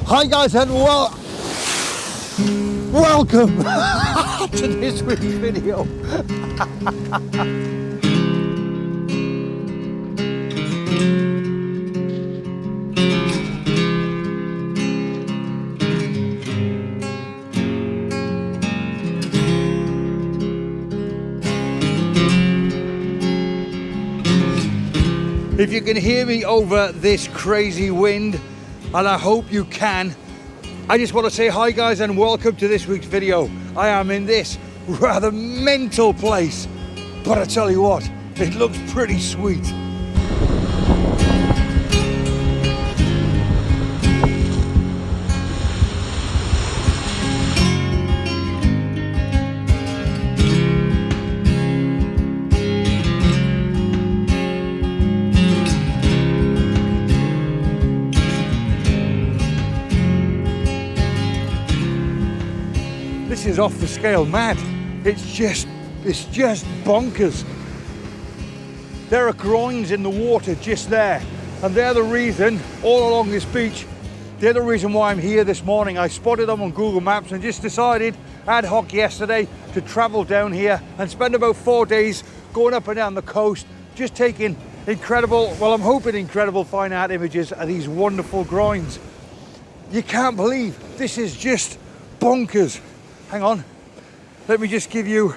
Hi guys and welcome to this week's video. If you can hear me over this crazy wind, and I hope you can, I just want to say hi guys and welcome to this week's video. I am in this rather mental place, but I tell you what, it looks pretty sweet. This is off the scale mad. It's just bonkers. There are groynes in the water just there, and they're the reason, all along this beach, they're the reason why I'm here this morning. I spotted them on Google Maps and just decided ad hoc yesterday to travel down here and spend about 4 days going up and down the coast, just taking incredible, well, I'm hoping incredible fine art images of these wonderful groynes. You can't believe this is just bonkers. Hang on, let me just give you,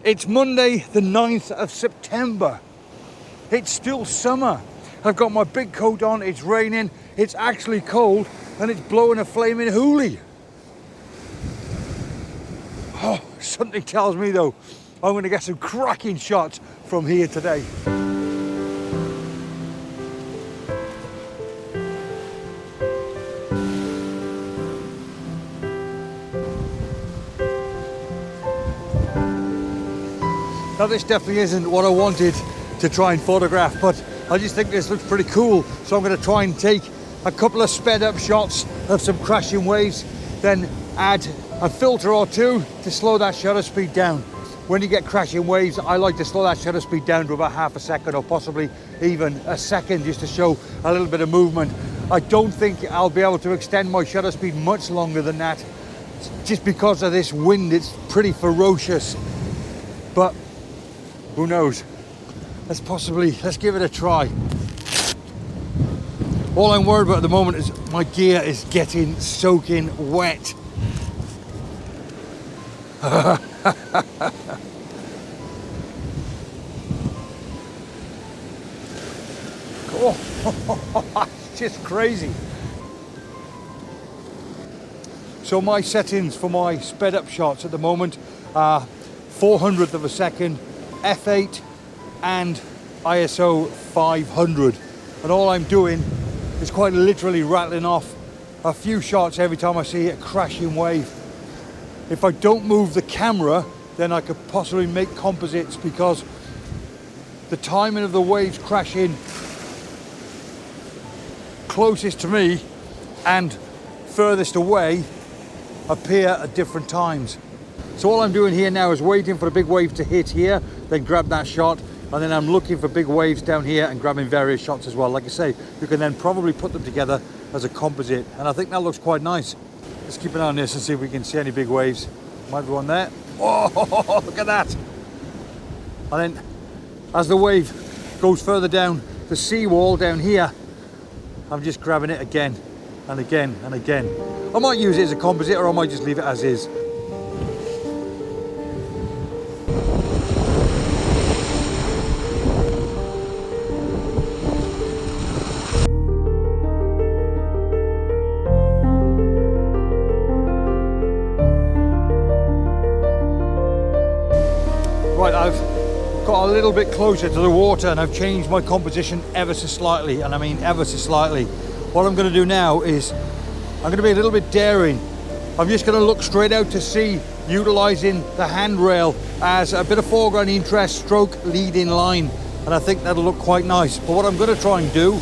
it's Monday the 9th of September. It's still summer. I've got my big coat on, it's raining, it's actually cold, and it's blowing a flaming hoolie. Oh, something tells me though, I'm gonna get some cracking shots from here today. Now this definitely isn't what I wanted to try and photograph, but I just think this looks pretty cool. So I'm going to try and take a couple of sped up shots of some crashing waves, then add a filter or two to slow that shutter speed down. When you get crashing waves, I like to slow that shutter speed down to about half a second or possibly even a second, just to show a little bit of movement. I don't think I'll be able to extend my shutter speed much longer than that, just because of this wind. It's pretty ferocious, but who knows? Let's give it a try. All I'm worried about at the moment is my gear is getting soaking wet. Oh, it's just crazy. So my settings for my sped up shots at the moment are 400th of a second, f8 and ISO 500, and all I'm doing is quite literally rattling off a few shots every time I see a crashing wave. If I don't move the camera, then I could possibly make composites, because the timing of the waves crashing closest to me and furthest away appear at different times. So all I'm doing here now is waiting for a big wave to hit here, then grab that shot, and then I'm looking for big waves down here and grabbing various shots as well. Like I say, you can then probably put them together as a composite, and I think that looks quite nice. Let's keep an eye on this and see if we can see any big waves. Might be one there. Oh, look at that. And then as the wave goes further down the seawall down here, I'm just grabbing it again and again and again. I might use it as a composite, or I might just leave it as is. Right, I've got a little bit closer to the water and I've changed my composition ever so slightly, and I mean ever so slightly. What I'm going to do now is I'm going to be a little bit daring. I'm just going to look straight out to sea, utilising the handrail as a bit of foreground interest stroke leading line, and I think that'll look quite nice. But what I'm going to try and do,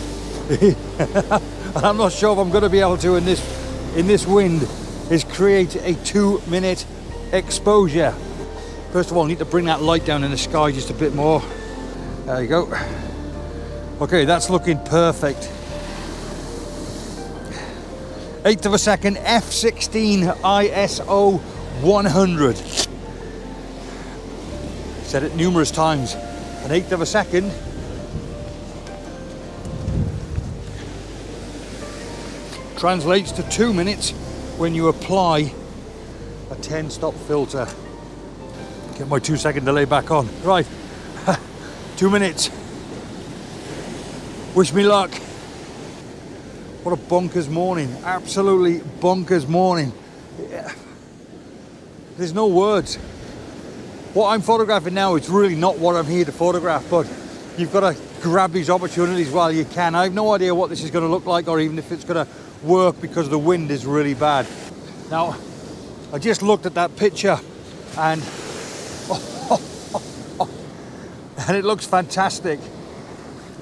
and I'm not sure if I'm going to be able to in this wind, is create a 2-minute exposure. First of all, I need to bring that light down in the sky just a bit more. There you go. Okay, that's looking perfect. 1/8 of a second, f/16 ISO 100. Said it numerous times. 1/8 of a second. Translates to 2 minutes when you apply a 10-stop filter. Get my 2-second delay back on. Right, 2 minutes. Wish me luck. What a bonkers morning. Absolutely bonkers morning. Yeah. There's no words. What I'm photographing now is really not what I'm here to photograph, but you've got to grab these opportunities while you can. I have no idea what this is going to look like or even if it's going to work because the wind is really bad. Now, I just looked at that picture and and it looks fantastic.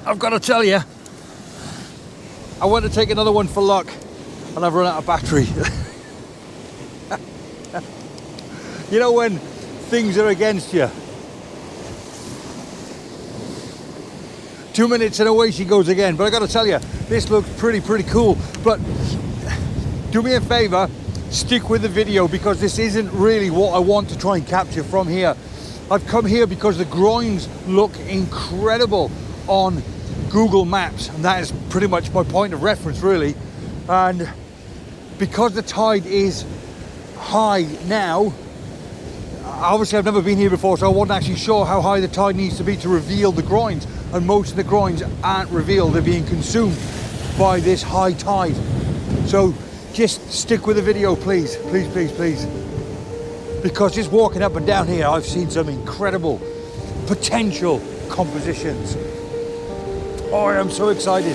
I've got to tell you, I want to take another one for luck and I've run out of battery. You know when things are against you? 2 minutes and away she goes again. But I got to tell you, this looks pretty cool. But do me a favor, stick with the video because this isn't really what I want to try and capture from here. I've come here because the groynes look incredible on Google Maps, and that is pretty much my point of reference really. And because the tide is high now, obviously I've never been here before, so I wasn't actually sure how high the tide needs to be to reveal the groynes, and most of the groynes aren't revealed, they're being consumed by this high tide. So just stick with the video, please, because just walking up and down here I've seen some incredible potential compositions. Oh, I am so excited.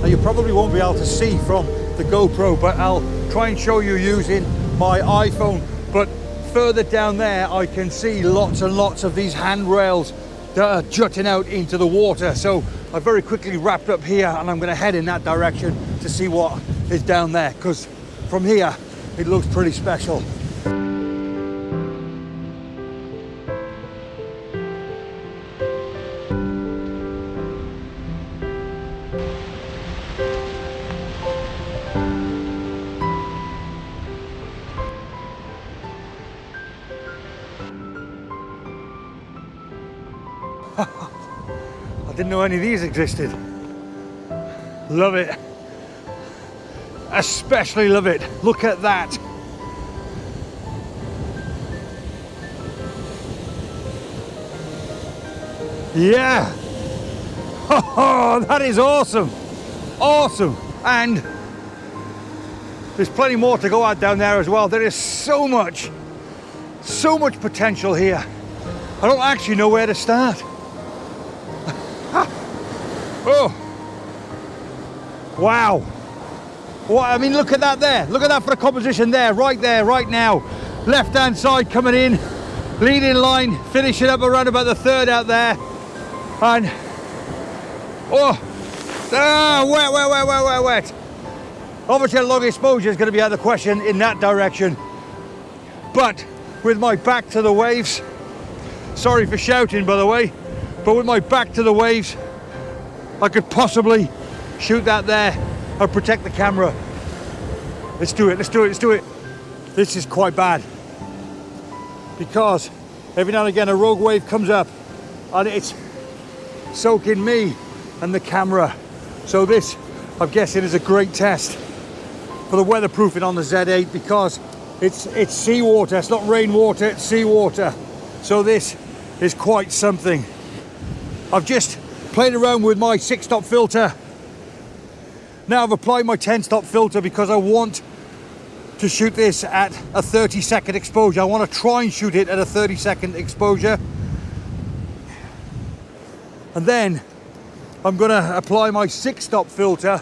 Now you probably won't be able to see from the GoPro, but I'll try and show you using my iPhone. But further down there I can see lots and lots of these handrails that are jutting out into the water. So I very quickly wrapped up here and I'm going to head in that direction to see what is down there, because from here it looks pretty special. I didn't know any of these existed. Love it. Especially love it. Look at that. Yeah. Oh, that is awesome. Awesome. And there's plenty more to go at down there as well. There is so much potential here. I don't actually know where to start. Oh, wow. What, I mean, look at that there. Look at that for the composition there, right now. Left-hand side coming in, leading line, finishing up around about the third out there. And, wet. Obviously a long exposure is going to be out of the question in that direction. But with my back to the waves, sorry for shouting by the way, but with my back to the waves, I could possibly shoot that there and protect the camera. Let's do it. This is quite bad because every now and again a rogue wave comes up and it's soaking me and the camera. So this, I'm guessing, is a great test for the weatherproofing on the Z8 because it's seawater. It's not rainwater, it's seawater. So this is quite something. I've just played around with my 6-stop filter. Now I've applied my 10-stop filter because I want to shoot this at a 30-second exposure. I want to try and shoot it at a 30-second exposure. And then I'm going to apply my 6-stop filter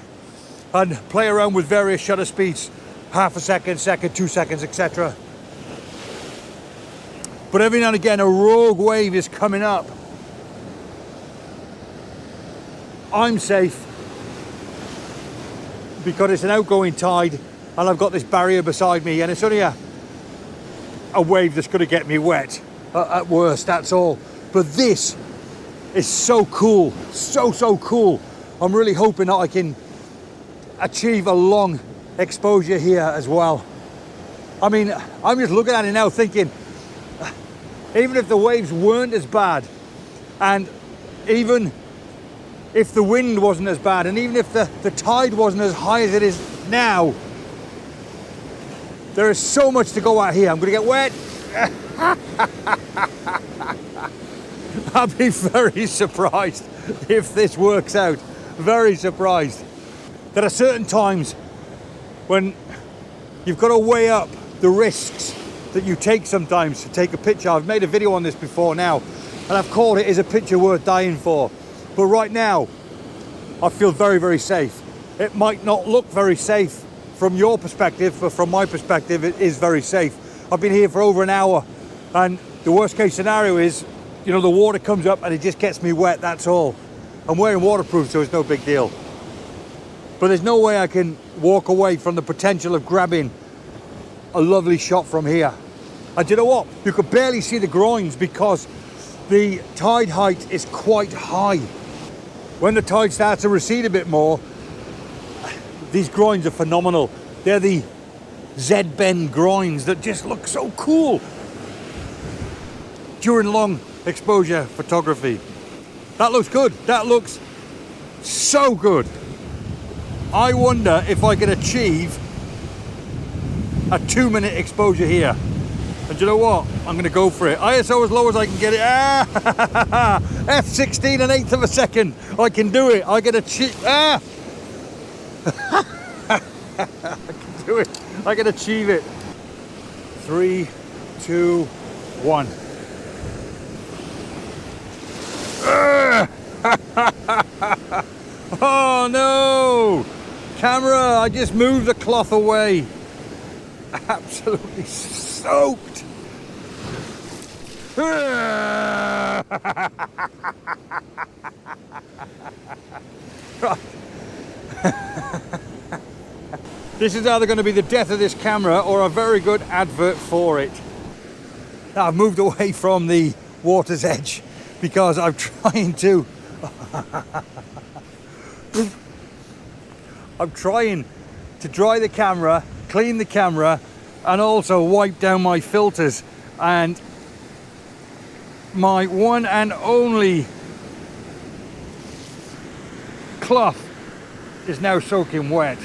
and play around with various shutter speeds, half a second, 2 seconds, etc. But every now and again a rogue wave is coming up. I'm safe. because it's an outgoing tide and I've got this barrier beside me, and it's only a wave that's going to get me wet at worst, that's all. But this is so cool, so cool. I'm really hoping that I can achieve a long exposure here as well. I mean, I'm just looking at it now thinking, even if the waves weren't as bad, and even if the wind wasn't as bad, and even if the tide wasn't as high as it is now, there is so much to go at here. I'm gonna get wet. I'll be very surprised if this works out. Very surprised. There are certain times when you've got to weigh up the risks that you take sometimes to take a picture. I've made a video on this before now, and I've called it, "Is a picture worth dying for?" But right now, I feel very safe. It might not look very safe from your perspective, but from my perspective, it is very safe. I've been here for over an hour, and the worst case scenario is, you know, the water comes up and it just gets me wet, that's all. I'm wearing waterproof, so it's no big deal. But there's no way I can walk away from the potential of grabbing a lovely shot from here. And you know what? You could barely see the groynes because the tide height is quite high. When the tide starts to recede a bit more, these groynes are phenomenal. They're the Z-bend groynes that just look so cool during long exposure photography. That looks good. That looks so good. I wonder if I can achieve a 2-minute exposure here. And you know what? I'm going to go for it. ISO as low as I can get it. F16 an eighth of a second. I can do it. I can achieve. I can do it. I can achieve it. 3, 2, 1. Oh no! Camera, I just moved the cloth away. Absolutely soaked. Right. This is either going to be the death of this camera or a very good advert for it. Now, I've moved away from the water's edge because I'm trying to dry the camera, clean the camera, and also wipe down my filters. And my one and only cloth is now soaking wet,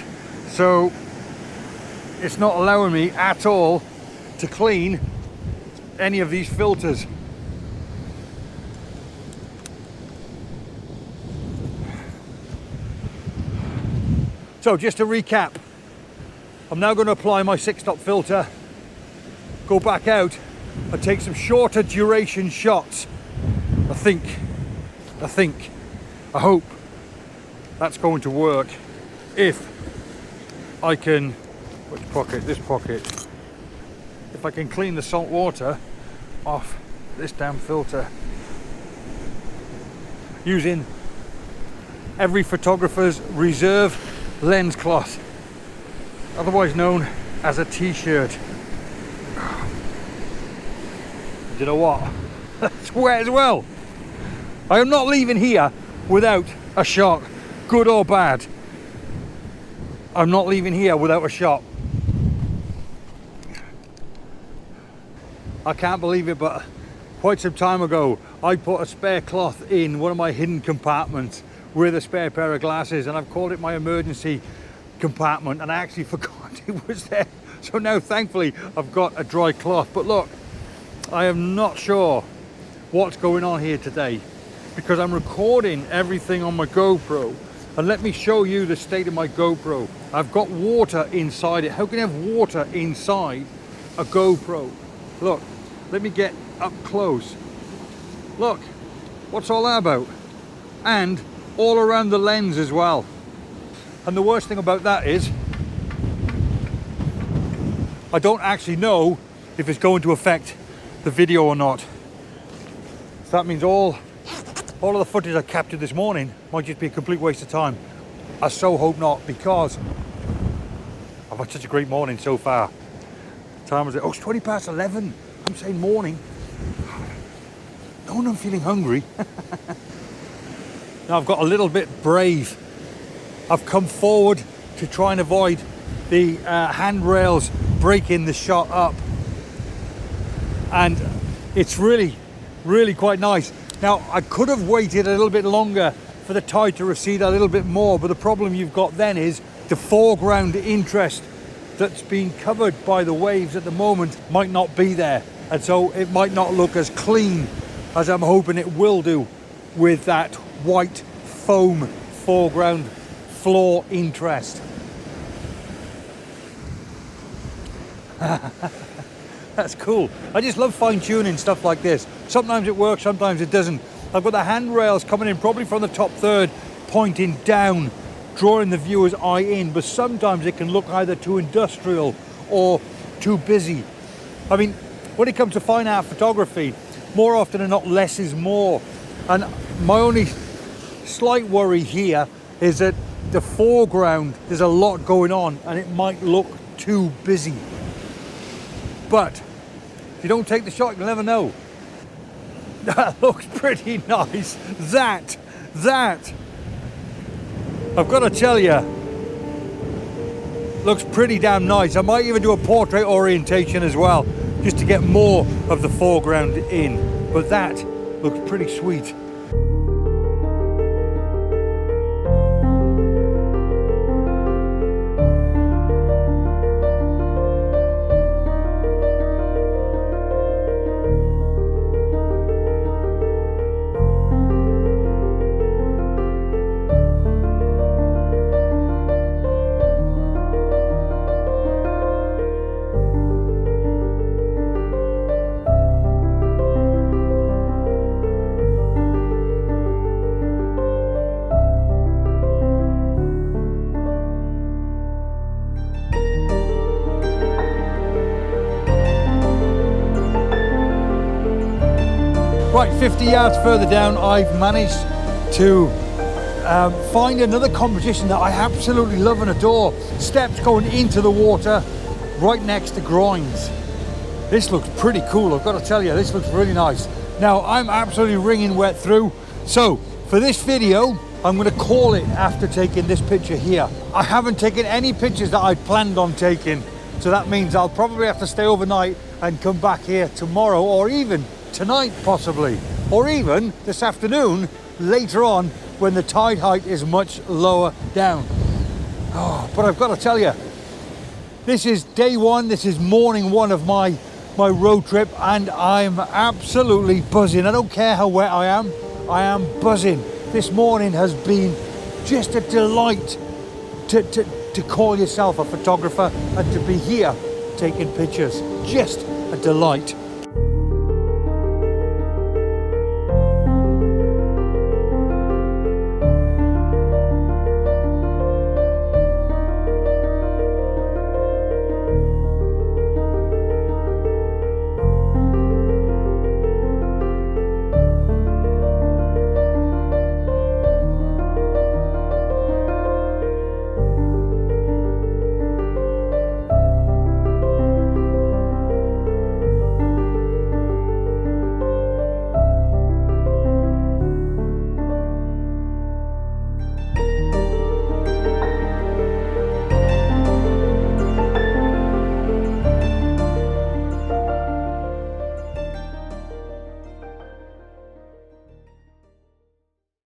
so it's not allowing me at all to clean any of these filters. So just to recap, I'm now going to apply my 6-stop filter, go back out and take some shorter duration shots. I hope that's going to work if I can, which pocket, this pocket, if I can clean the salt water off this damn filter using every photographer's reserve lens cloth, otherwise known as a t-shirt. You know what? It's wet as well. I am not leaving here without a shot, good or bad. I'm not leaving here without a shot. I can't believe it, but quite some time ago I put a spare cloth in one of my hidden compartments with a spare pair of glasses, and I've called it my emergency compartment, and I actually forgot it was there. So now thankfully I've got a dry cloth. But look, I am not sure what's going on here today because I'm recording everything on my GoPro, and let me show you the state of my GoPro. I've got water inside it. How can you have water inside a GoPro? Look, let me get up close. Look, what's all that about? And all around the lens as well. And the worst thing about that is I don't actually know if it's going to affect the video or not. So that means all of the footage I captured this morning might just be a complete waste of time. I so hope not, because I've had such a great morning so far. Time was it? Oh, it's 20 past 11. I'm saying morning. No, I'm feeling hungry. Now I've got a little bit brave. I've come forward to try and avoid the handrails breaking the shot up. And it's really, really quite nice. Now, I could have waited a little bit longer for the tide to recede a little bit more, but the problem you've got then is the foreground interest that's being covered by the waves at the moment might not be there. And so it might not look as clean as I'm hoping it will do with that white foam foreground floor interest. That's cool. I just love fine-tuning stuff like this. Sometimes it works, sometimes it doesn't. I've got the handrails coming in probably from the top third, pointing down, drawing the viewer's eye in, but sometimes it can look either too industrial or too busy. I mean, when it comes to fine art photography, more often than not, less is more. And my only slight worry here is that the foreground, there's a lot going on and it might look too busy. But if you don't take the shot, you'll never know. That looks pretty nice. That, I've got to tell you, looks pretty damn nice. I might even do a portrait orientation as well, just to get more of the foreground in. But that looks pretty sweet. Right, 50 yards further down, I've managed to find another composition that I absolutely love and adore. Steps going into the water right next to groynes. This looks pretty cool, I've got to tell you, this looks really nice. Now, I'm absolutely wringing wet through, so for this video, I'm going to call it after taking this picture here. I haven't taken any pictures that I planned on taking, so that means I'll probably have to stay overnight and come back here tomorrow, or even tonight possibly, or even this afternoon later on when the tide height is much lower down. Oh, but I've got to tell you, this is day one, this is morning one of my road trip, and I'm absolutely buzzing. I don't care how wet I am buzzing. This morning has been just a delight to call yourself a photographer and to be here taking pictures. Just a delight.